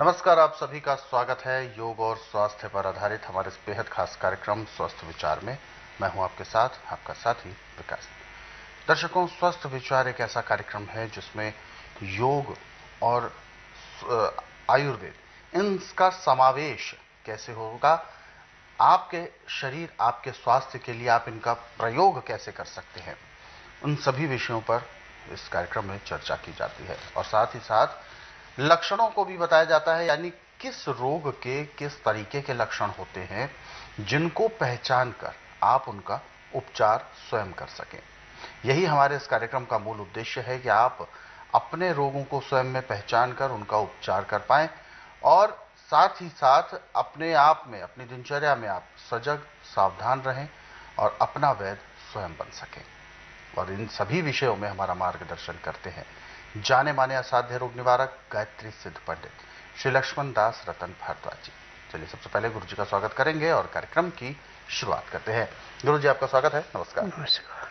नमस्कार, आप सभी का स्वागत है योग और स्वास्थ्य पर आधारित हमारे इस बेहद खास कार्यक्रम स्वस्थ विचार में। मैं हूं आपके साथ आपका साथी विकास। दर्शकों, स्वस्थ विचार एक ऐसा कार्यक्रम है जिसमें योग और आयुर्वेद इनका समावेश कैसे होगा, आपके शरीर आपके स्वास्थ्य के लिए आप इनका प्रयोग कैसे कर सकते हैं, उन सभी विषयों पर इस कार्यक्रम में चर्चा की जाती है। और साथ ही साथ लक्षणों को भी बताया जाता है, यानी किस रोग के किस तरीके के लक्षण होते हैं जिनको पहचान कर आप उनका उपचार स्वयं कर सकें। यही हमारे इस कार्यक्रम का मूल उद्देश्य है कि आप अपने रोगों को स्वयं में पहचान कर उनका उपचार कर पाएं और साथ ही साथ अपने आप में, अपनी दिनचर्या में आप सजग सावधान रहें और अपना वैद्य स्वयं बन सकें। और इन सभी विषयों में हमारा मार्गदर्शन करते हैं जाने माने असाध्य रोग निवारक गायत्री सिद्ध पंडित श्री लक्ष्मण दास रतन भारद्वाज जी। चलिए सबसे पहले गुरु जी का स्वागत करेंगे और कार्यक्रम की शुरुआत करते हैं। गुरु जी, आपका स्वागत है। नमस्कार। नमस्कार।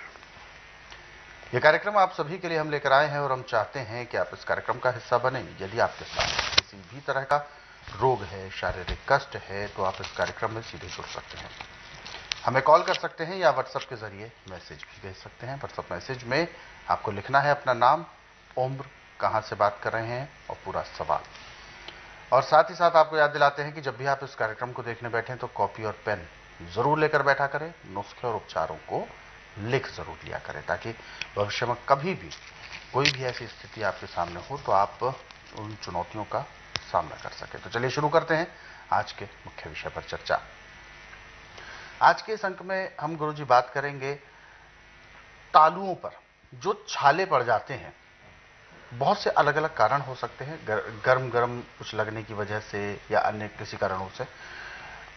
ये कार्यक्रम आप सभी के लिए हम लेकर आए हैं और हम चाहते हैं कि आप इस कार्यक्रम का हिस्सा बने। यदि आपके साथ किसी भी तरह का रोग है, शारीरिक कष्ट है, तो आप इस कार्यक्रम में सीधे जुड़ सकते हैं। हमें कॉल कर सकते हैं या व्हाट्सएप के जरिए मैसेज भी भेज सकते हैं। व्हाट्सएप मैसेज में आपको लिखना है अपना नाम, उम्र, कहां से बात कर रहे हैं और पूरा सवाल। और साथ ही साथ आपको याद दिलाते हैं कि जब भी आप इस कार्यक्रम को देखने बैठें तो कॉपी और पेन जरूर लेकर बैठा करें। नुस्खे और उपचारों को लिख जरूर लिया करें ताकि भविष्य में कभी भी कोई भी ऐसी स्थिति आपके सामने हो तो आप उन चुनौतियों का सामना कर सकें। तो चलिए शुरू करते हैं आज के मुख्य विषय पर चर्चा। आज के इस अंक में हम गुरुजी बात करेंगे तालुओं पर जो छाले पड़ जाते हैं। बहुत से अलग अलग कारण हो सकते हैं, गर्म गर्म कुछ लगने की वजह से या अन्य किसी कारणों से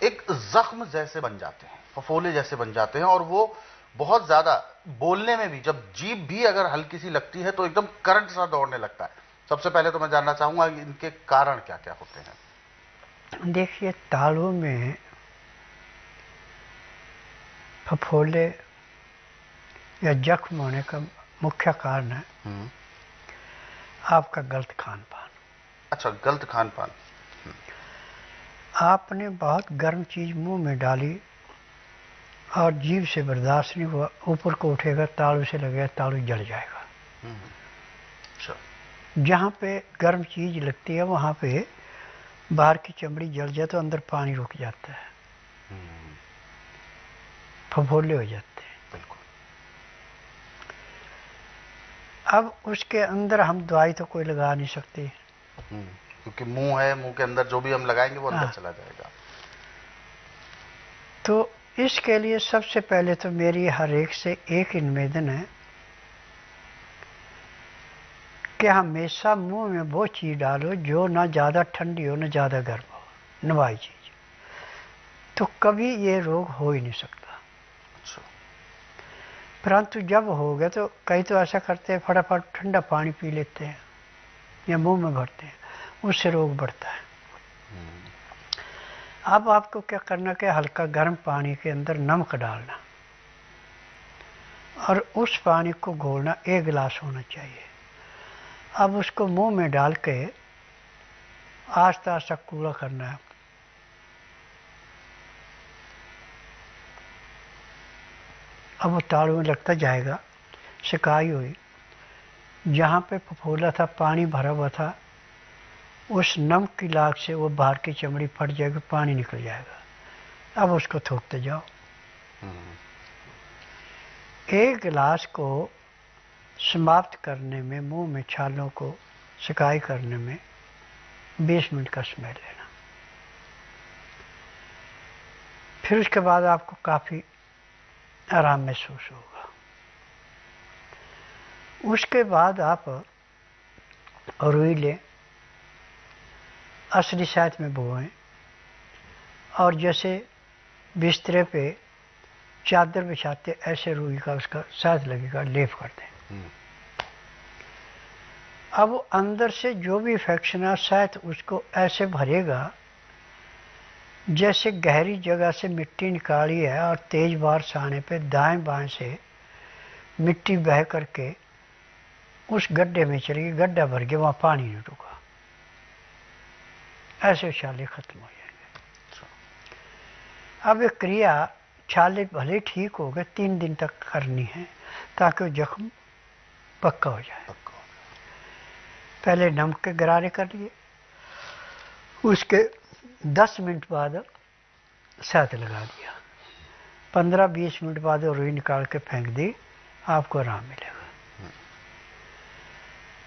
एक जख्म जैसे बन जाते हैं, फफोले जैसे बन जाते हैं और वो बहुत ज्यादा बोलने में भी, जब जीभ भी अगर हल्की सी लगती है तो एकदम करंट सा दौड़ने लगता है। सबसे पहले तो मैं जानना चाहूंगा कि इनके कारण क्या क्या होते हैं। देखिए, तालुओं में फफोले या जख्म होने का मुख्य कारण है आपका गलत खान पान। अच्छा, गलत खान पान। आपने बहुत गर्म चीज मुंह में डाली और जीभ से बर्दाश्त नहीं हुआ, ऊपर को उठेगा, तालू से लगेगा, तालू जल जाएगा। अच्छा। जहाँ पे गर्म चीज लगती है वहाँ पे बाहर की चमड़ी जल जाए तो अंदर पानी रुक जाता है, फफोले हो जाते हैं। बिल्कुल। अब उसके अंदर हम दवाई तो कोई लगा नहीं सकते क्योंकि मुंह है, मुंह के अंदर जो भी हम लगाएंगे वो अंदर चला जाएगा। तो इसके लिए सबसे पहले तो मेरी हर एक से एक निवेदन है कि हमेशा मुंह में वो चीज डालो जो ना ज़्यादा ठंडी हो ना ज़्यादा गर्म हो, नवाई चीज, तो कभी ये रोग हो ही नहीं सकता। अच्छा। परंतु जब हो गया तो कई तो ऐसा करते हैं फटाफट ठंडा पानी पी लेते हैं या मुंह में भरते हैं, उससे रोग बढ़ता है। अब आपको क्या करना कि हल्का गर्म पानी के अंदर नमक डालना और उस पानी को घोलना, 1 गिलास होना चाहिए। अब उसको मुंह में डाल के आस्ता आस्ता कूड़ा करना है। अब वो तालू में लगता जाएगा, सिकाई हुई, जहाँ पे फफोला था, पानी भरा हुआ था, उस नमक की लाग से वो बाहर की चमड़ी फट जाएगी, पानी निकल जाएगा। अब उसको थूकते जाओ। 1 गिलास को समाप्त करने में, मुंह में छालों को सिकाई करने में 20 मिनट का समय लेना। फिर उसके बाद आपको काफ़ी आराम महसूस होगा। उसके बाद आप रुई लें, असली शहद में बोएं और जैसे बिस्तरे पे चादर बिछाते ऐसे रुई का उसका शहद लगेगा, लेप कर दें। अब अंदर से जो भी इन्फेक्शन है शहद उसको ऐसे भरेगा जैसे गहरी जगह से मिट्टी निकाली है और तेज बारिश आने पे दाएं बाएं से मिट्टी बह करके उस गड्ढे में चली गई, गड्ढा भर गया, वहाँ पानी नहीं रुका। ऐसे छाले खत्म हो जाएंगे। अब ये क्रिया छाले भले ठीक हो गए 3 दिन तक करनी है ताकि वो जख्म पक्का हो जाए। पहले नमक के गरारे कर लिए, उसके 10 मिनट बाद शहद लगा दिया, 15-20 मिनट बाद वो रुई निकाल के फेंक दी, आपको आराम मिलेगा।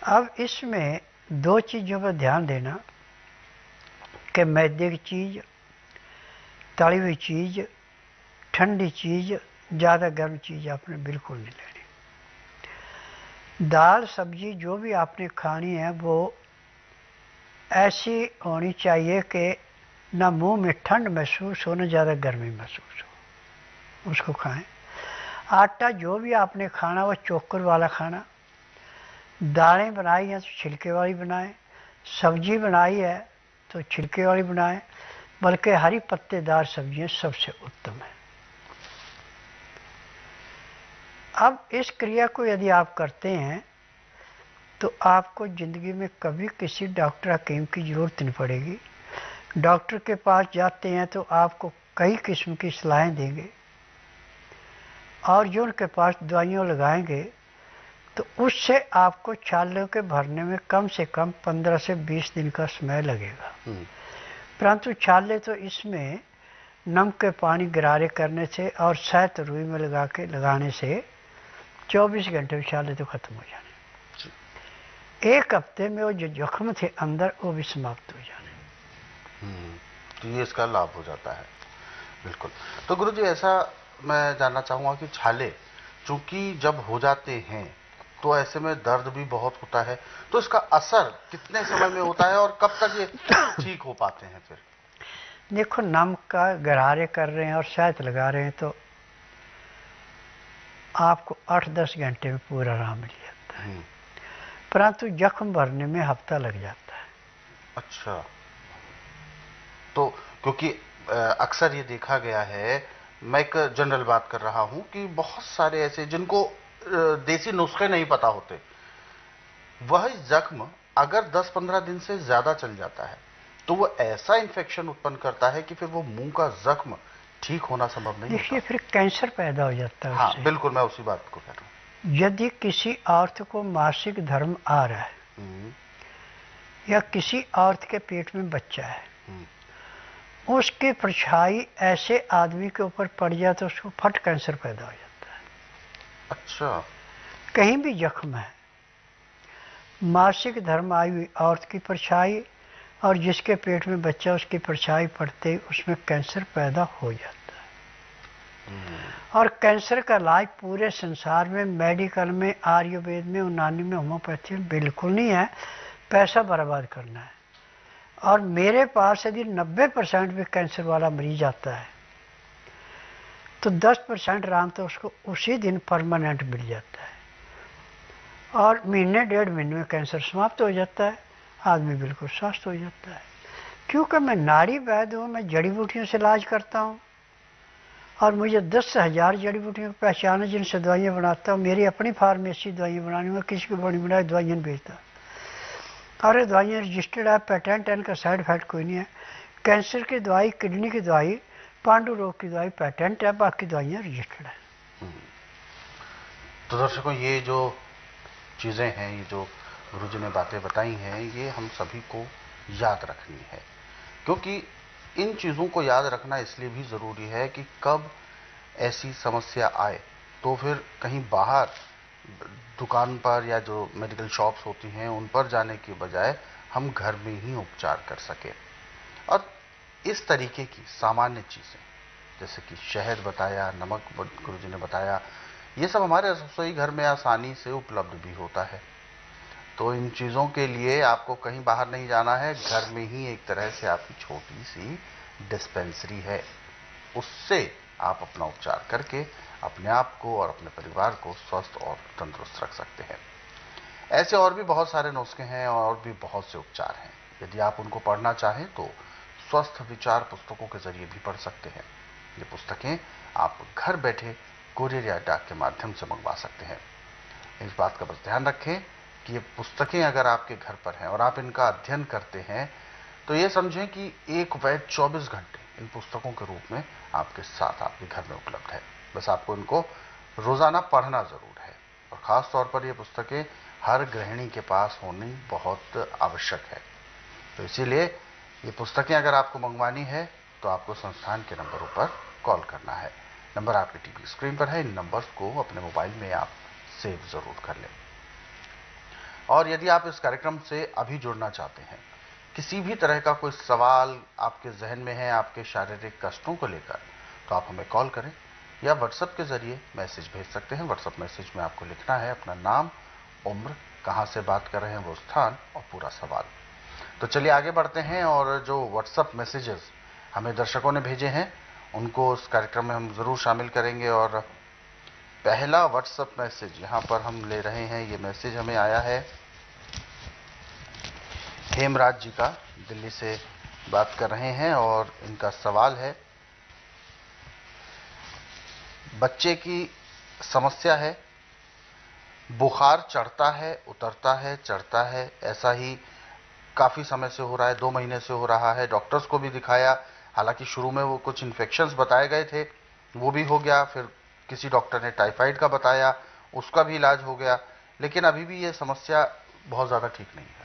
अब इसमें 2 चीज़ों पर ध्यान देना कि मैदे की चीज़, तली हुई चीज़, ठंडी चीज़, ज़्यादा गर्म चीज़ आपने बिल्कुल नहीं लेनी। दाल सब्जी जो भी आपने खानी है वो ऐसी होनी चाहिए कि ना मुंह में ठंड महसूस हो, ना ज़्यादा गर्मी महसूस हो, उसको खाएं। आटा जो भी आपने खाना वो चोकर वाला खाना। दालें बनाई हैं तो छिलके वाली बनाएं, सब्जी बनाई है तो छिलके वाली बनाएं, बल्कि हरी पत्तेदार सब्जियां सबसे उत्तम है। अब इस क्रिया को यदि आप करते हैं तो आपको ज़िंदगी में कभी किसी डॉक्टर हकीम की ज़रूरत नहीं पड़ेगी। डॉक्टर के पास जाते हैं तो आपको कई किस्म की सलाहें देंगे और जो उनके पास दवाइयाँ लगाएंगे तो उससे आपको छालों के भरने में कम से कम 15 से 20 दिन का समय लगेगा। परंतु छाले तो इसमें नमक के पानी गरारे करने से और शहद रुई में लगाने से 24 घंटे में छाले तो खत्म हो जाने, 1 हफ्ते में वो जो जख्म थे अंदर वो भी समाप्त हो जाने। तो ये इसका लाभ हो जाता है। बिल्कुल। तो गुरुजी ऐसा मैं जानना चाहूँगा कि छाले चूंकि जब हो जाते हैं तो ऐसे में दर्द भी बहुत होता है, तो इसका असर कितने समय में होता है और कब तक ये ठीक हो पाते हैं फिर? देखो, नमक का गरारे कर रहे हैं और शहद लगा रहे हैं तो आपको 8-10 घंटे में पूरा आराम मिल जाता है, परंतु जख्म भरने में हफ्ता लग जाता है। अच्छा। तो क्योंकि अक्सर ये देखा गया है, मैं एक जनरल बात कर रहा हूं कि बहुत सारे ऐसे जिनको देसी नुस्खे नहीं पता होते, वह जख्म अगर 10-15 दिन से ज्यादा चल जाता है तो वो ऐसा इन्फेक्शन उत्पन्न करता है कि फिर वो मुंह का जख्म ठीक होना संभव नहीं होता। देखिए, फिर कैंसर पैदा हो जाता है। हाँ बिल्कुल, मैं उसी बात को कह रहा हूँ। यदि किसी औरत को मासिक धर्म आ रहा है या किसी औरत के पेट में बच्चा है, उसकी परछाई ऐसे आदमी के ऊपर पड़ जाए तो उसको फट कैंसर पैदा हो जाता है। अच्छा। कहीं भी जख्म है, मासिक धर्म आई हुई औरत की परछाई और जिसके पेट में बच्चा उसकी परछाई पड़ते ही उसमें कैंसर पैदा हो जाता है। और कैंसर का इलाज पूरे संसार में मेडिकल में, आयुर्वेद में, यूनानी में, होम्योपैथी में बिल्कुल नहीं है। पैसा बर्बाद करना है। और मेरे पास यदि 90% भी कैंसर वाला मरीज आता है तो 10% आराम तो उसको उसी दिन परमानेंट मिल जाता है और महीने 1.5 महीने में कैंसर समाप्त हो जाता है, आदमी बिल्कुल स्वस्थ हो जाता है। क्योंकि मैं नाड़ी वैद्य हूँ, मैं जड़ी बूटियों से इलाज करता हूँ और मुझे 10,000 जड़ी बूटियों की पहचान है जिनसे दवाइयाँ बनाता हूँ। मेरी अपनी फार्मेसी दवाइयाँ बनानी, मैं किसी को बड़ी बनाई दवाइयाँ नहीं बेचता और ये दवाइयाँ रजिस्टर्ड है, पेटेंट है, इनका साइड इफेक्ट कोई नहीं है। कैंसर की दवाई, किडनी की दवाई, पांडु रोग की दवाई पेटेंट है, बाकी दवाइयाँ रजिस्टर्ड है। तो दर्शकों, ये जो चीज़ें हैं, ये जो गुरुजी ने बातें बताई हैं, ये हम सभी को याद रखनी है, क्योंकि इन चीज़ों को याद रखना इसलिए भी ज़रूरी है कि कब ऐसी समस्या आए तो फिर कहीं बाहर दुकान पर या जो मेडिकल शॉप्स होती हैं उन पर जाने की बजाय हम घर में ही उपचार कर सकें। और इस तरीके की सामान्य चीज़ें जैसे कि शहद बताया, नमक गुरुजी ने बताया, ये सब हमारे रसोई घर में आसानी से उपलब्ध भी होता है। तो इन चीज़ों के लिए आपको कहीं बाहर नहीं जाना है, घर में ही एक तरह से आपकी छोटी सी डिस्पेंसरी है, उससे आप अपना उपचार करके अपने आप को और अपने परिवार को स्वस्थ और तंदुरुस्त रख सकते हैं। ऐसे और भी बहुत सारे नुस्खे हैं और भी बहुत से उपचार हैं। यदि आप उनको पढ़ना चाहें तो स्वस्थ विचार पुस्तकों के जरिए भी पढ़ सकते हैं। ये पुस्तकें आप घर बैठे कोरियर या डाक के माध्यम से मंगवा सकते हैं। इस बात का बस ध्यान रखें कि ये पुस्तकें अगर आपके घर पर हैं और आप इनका अध्ययन करते हैं तो ये समझें कि एक वैध 24 घंटे इन पुस्तकों के रूप में आपके साथ आपके घर में उपलब्ध है। बस आपको इनको रोजाना पढ़ना जरूर है और खास तौर पर ये पुस्तकें हर गृहिणी के पास होनी बहुत आवश्यक है। तो इसीलिए ये पुस्तकें अगर आपको मंगवानी है तो आपको संस्थान के नंबरों पर कॉल करना है। नंबर आपकी टीवी स्क्रीन पर है। इन नंबर्स को अपने मोबाइल में आप सेव जरूर कर लें। और यदि आप इस कार्यक्रम से अभी जुड़ना चाहते हैं, किसी भी तरह का कोई सवाल आपके जहन में है आपके शारीरिक कष्टों को लेकर, तो आप हमें कॉल करें या व्हाट्सएप के जरिए मैसेज भेज सकते हैं। व्हाट्सएप मैसेज में आपको लिखना है अपना नाम, उम्र, कहां से बात कर रहे हैं वो स्थान और पूरा सवाल। तो चलिए आगे बढ़ते हैं और जो व्हाट्सएप मैसेजेस हमें दर्शकों ने भेजे हैं उनको इस कार्यक्रम में हम जरूर शामिल करेंगे। और पहला व्हाट्सएप मैसेज यहां पर हम ले रहे हैं। ये मैसेज हमें आया है हेमराज जी का, दिल्ली से बात कर रहे हैं और इनका सवाल है, बच्चे की समस्या है, बुखार चढ़ता है, उतरता है, चढ़ता है, ऐसा ही काफी समय से हो रहा है, 2 महीने से हो रहा है। डॉक्टर्स को भी दिखाया, हालांकि शुरू में वो कुछ इन्फेक्शंस बताए गए थे, वो भी हो गया, फिर किसी डॉक्टर ने टाइफाइड का बताया, उसका भी इलाज हो गया, लेकिन अभी भी ये समस्या बहुत ज्यादा ठीक नहीं है।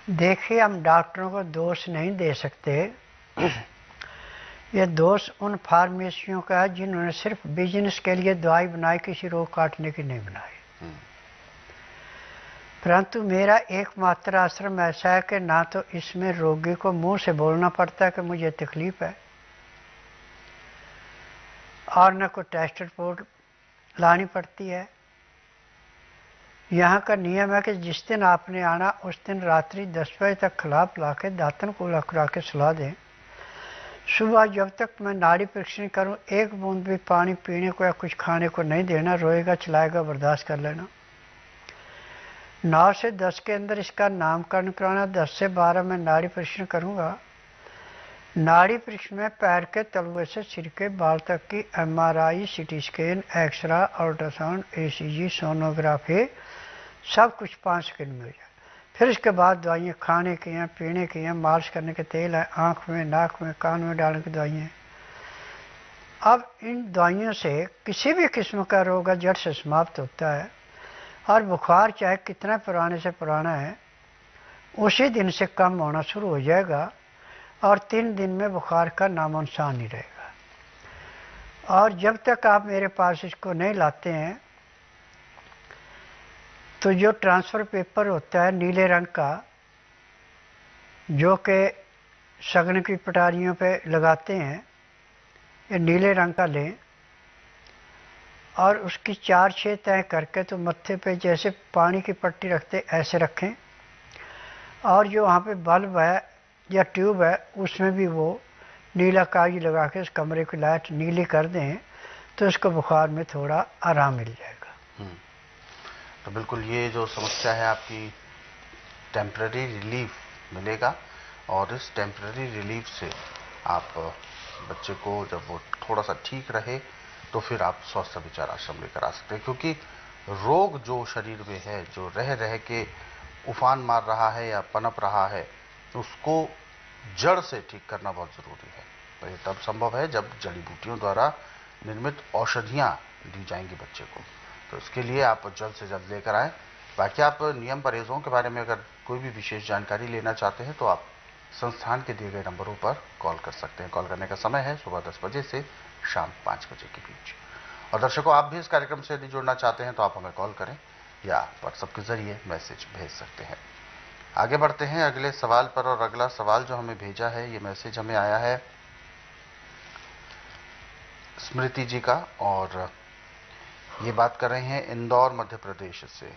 देखिए, हम डॉक्टरों को दोष नहीं दे सकते। ये दोष उन फार्मेसियों का है जिन्होंने सिर्फ बिजनेस के लिए दवाई बनाई, किसी रोग काटने की नहीं बनाई। परंतु मेरा एकमात्र आश्रम ऐसा है कि ना तो इसमें रोगी को मुंह से बोलना पड़ता है कि मुझे तकलीफ है, और न कोई टेस्ट रिपोर्ट लानी पड़ती है। यहाँ का नियम है कि जिस दिन आपने आना उस दिन रात्रि 10 बजे तक खिला पिला के दातन को करा के सुला दें। सुबह जब तक मैं नाड़ी परीक्षण करूं, एक बूंद भी पानी पीने को या कुछ खाने को नहीं देना। रोएगा चिल्लाएगा बर्दाश्त कर लेना। 9 से 10 के अंदर इसका नामकरण कराना। 10 से 12 में नाड़ी परीक्षण करूंगा। नाड़ी परीक्षण में पैर के तलवे से सिर के बाल तक की MRI, CT scan, xray, ultrasound, ECG, sonography सब कुछ 5 सेकंड में हो जाए। फिर इसके बाद दवाइयाँ खाने की हैं, पीने की हैं, मालिश करने के तेल है, आँख में, नाक में, कान में डालने की दवाइयाँ। अब इन दवाइयों से किसी भी किस्म का रोग जड़ से समाप्त होता है, और बुखार चाहे कितना पुराने से पुराना है उसी दिन से कम होना शुरू हो जाएगा, और 3 दिन में बुखार का नामो निशान नहीं रहेगा। और जब तक आप मेरे पास इसको नहीं लाते हैं तो जो ट्रांसफ़र पेपर होता है नीले रंग का, जो कि सगन की पटारियों पे लगाते हैं, ये नीले रंग का लें और उसकी 4-6 तय करके तो मत्थे पे जैसे पानी की पट्टी रखते ऐसे रखें, और जो वहाँ पे बल्ब है या ट्यूब है उसमें भी वो नीला कागज लगा के इस कमरे की लाइट नीली कर दें तो इसको बुखार में थोड़ा आराम मिल जाएगा। तो बिल्कुल ये जो समस्या है आपकी टेम्पररी रिलीफ मिलेगा, और इस टेम्पररी रिलीफ से आप बच्चे को जब वो थोड़ा सा ठीक रहे तो फिर आप स्वास्थ्य विचार आश्रम लेकर आ सकते हैं। क्योंकि रोग जो शरीर में है, जो रह रह के उफान मार रहा है या पनप रहा है, उसको जड़ से ठीक करना बहुत जरूरी है। तो ये तब संभव है जब जड़ी बूटियों द्वारा निर्मित औषधियां दी जाएंगी बच्चे को। तो इसके लिए आप जल्द से जल्द लेकर आएँ। बाकी आप नियम परहेजों के बारे में अगर कोई भी विशेष जानकारी लेना चाहते हैं तो आप संस्थान के दिए गए नंबरों पर कॉल कर सकते हैं। कॉल करने का समय है सुबह 10 बजे से शाम 5 बजे के बीच। और दर्शकों, आप भी इस कार्यक्रम से यदि जुड़ना चाहते हैं तो आप हमें कॉल करें या व्हाट्सएप के जरिए मैसेज भेज सकते हैं। आगे बढ़ते हैं अगले सवाल पर, और अगला सवाल जो हमें भेजा है, ये मैसेज हमें आया है स्मृति जी का, और ये बात कर रहे हैं इंदौर मध्य प्रदेश से।